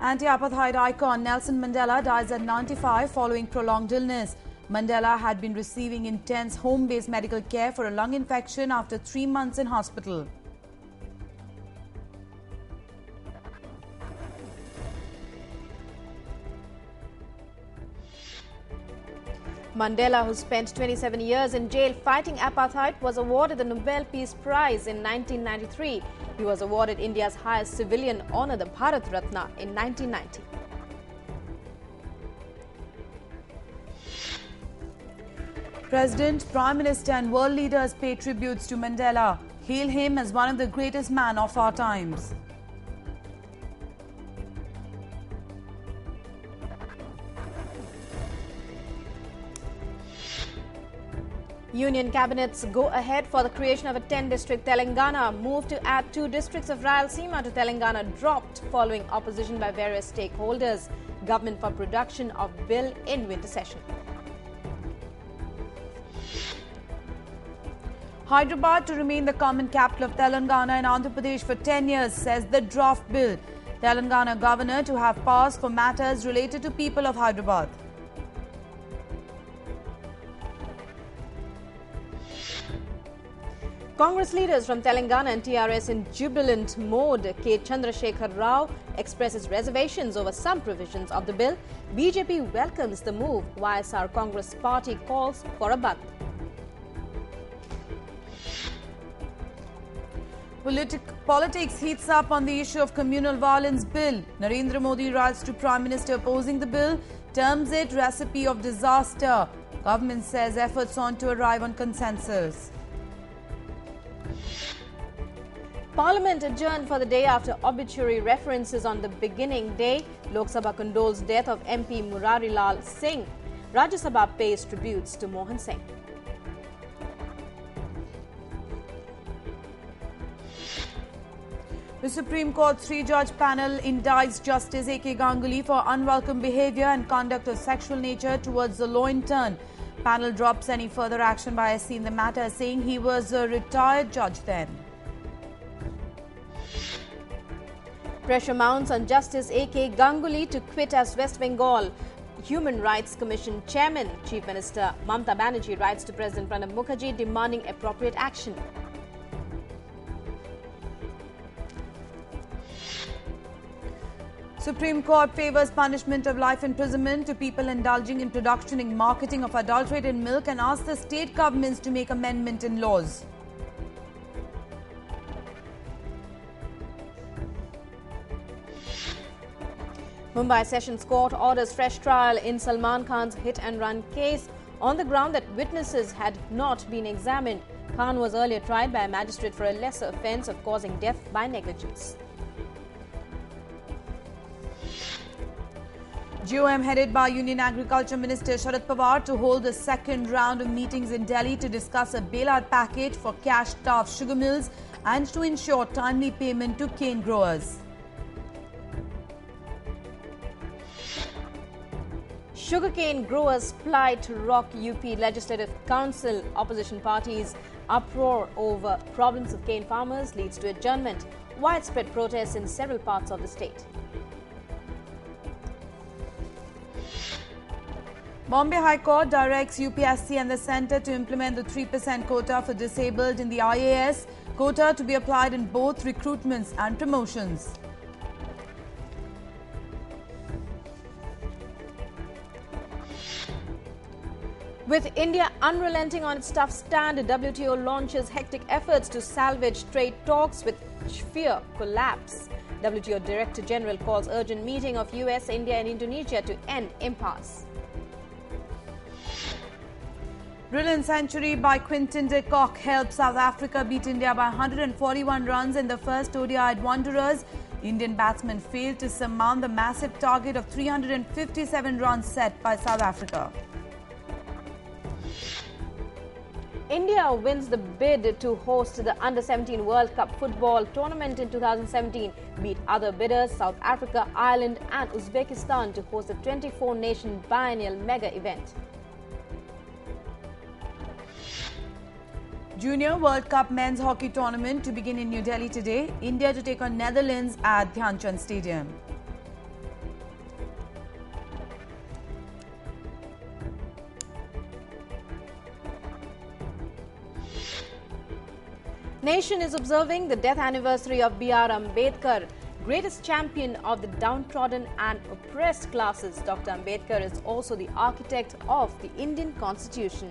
Anti-apartheid icon Nelson Mandela dies at 95 following prolonged illness. Mandela had been receiving intense home-based medical care for a lung infection after 3 months in hospital. Mandela, who spent 27 years in jail fighting apartheid, was awarded the Nobel Peace Prize in 1993. He was awarded India's highest civilian honour, the Bharat Ratna, in 1990. President, Prime Minister and world leaders pay tributes to Mandela. Hail him as one of the greatest men of our times. Union cabinets go ahead for the creation of a 10-district Telangana. Move to add 2 districts of Rayalaseema to Telangana dropped following opposition by various stakeholders. Government for production of bill in winter session. Hyderabad to remain the common capital of Telangana and Andhra Pradesh for 10 years, says the draft bill. Telangana governor to have powers for matters related to people of Hyderabad. Congress leaders from Telangana and TRS in jubilant mode. K. Chandrasekhar Rao expresses reservations over some provisions of the bill. BJP welcomes the move. YSR Congress party calls for a bandh. Politics heats up on the issue of communal violence bill. Narendra Modi writes to Prime Minister opposing the bill, terms it recipe of disaster. Government says efforts on to arrive on consensus. Parliament adjourned for the day after obituary references on the beginning day. Lok Sabha condoles death of MP Murari Lal Singh. Rajya Sabha pays tributes to Mohan Singh. The Supreme Court 3-judge panel indicts Justice A.K. Ganguly for unwelcome behaviour and conduct of sexual nature towards the law intern. Panel drops any further action by SC in the matter, saying he was a retired judge then. Pressure mounts on Justice A.K. Ganguly to quit as West Bengal Human Rights Commission chairman. Chief Minister Mamata Banerjee writes to President Pranab Mukherjee demanding appropriate action. Supreme Court favours punishment of life imprisonment to people indulging in production and marketing of adulterated milk and asks the state governments to make amendment in laws. Mumbai Sessions Court orders fresh trial in Salman Khan's hit-and-run case on the ground that witnesses had not been examined. Khan was earlier tried by a magistrate for a lesser offence of causing death by negligence. GOM headed by Union Agriculture Minister Sharad Pawar to hold the second round of meetings in Delhi to discuss a bailout package for cash-starved sugar mills and to ensure timely payment to cane growers. Sugarcane growers plight to rock UP Legislative Council. Opposition parties uproar over problems of cane farmers leads to adjournment. Widespread protests in several parts of the state. Bombay High Court directs UPSC and the Centre to implement the 3% quota for disabled in the IAS. Quota to be applied in both recruitments and promotions. With India unrelenting on its tough stand, WTO launches hectic efforts to salvage trade talks with fear collapse. WTO Director General calls urgent meeting of US, India and Indonesia to end impasse. Brilliant century by Quinton de Kock helped South Africa beat India by 141 runs in the first ODI at Wanderers. Indian batsmen failed to surmount the massive target of 357 runs set by South Africa. India wins the bid to host the Under-17 World Cup football tournament in 2017, beat other bidders South Africa, Ireland and Uzbekistan to host the 24-nation biennial mega event. Junior World Cup men's hockey tournament to begin in New Delhi today. India to take on Netherlands at Dhyan Chand Stadium. nation is observing the death anniversary of BR Ambedkar, greatest champion of the downtrodden and oppressed classes. Dr. Ambedkar is also the architect of the Indian Constitution.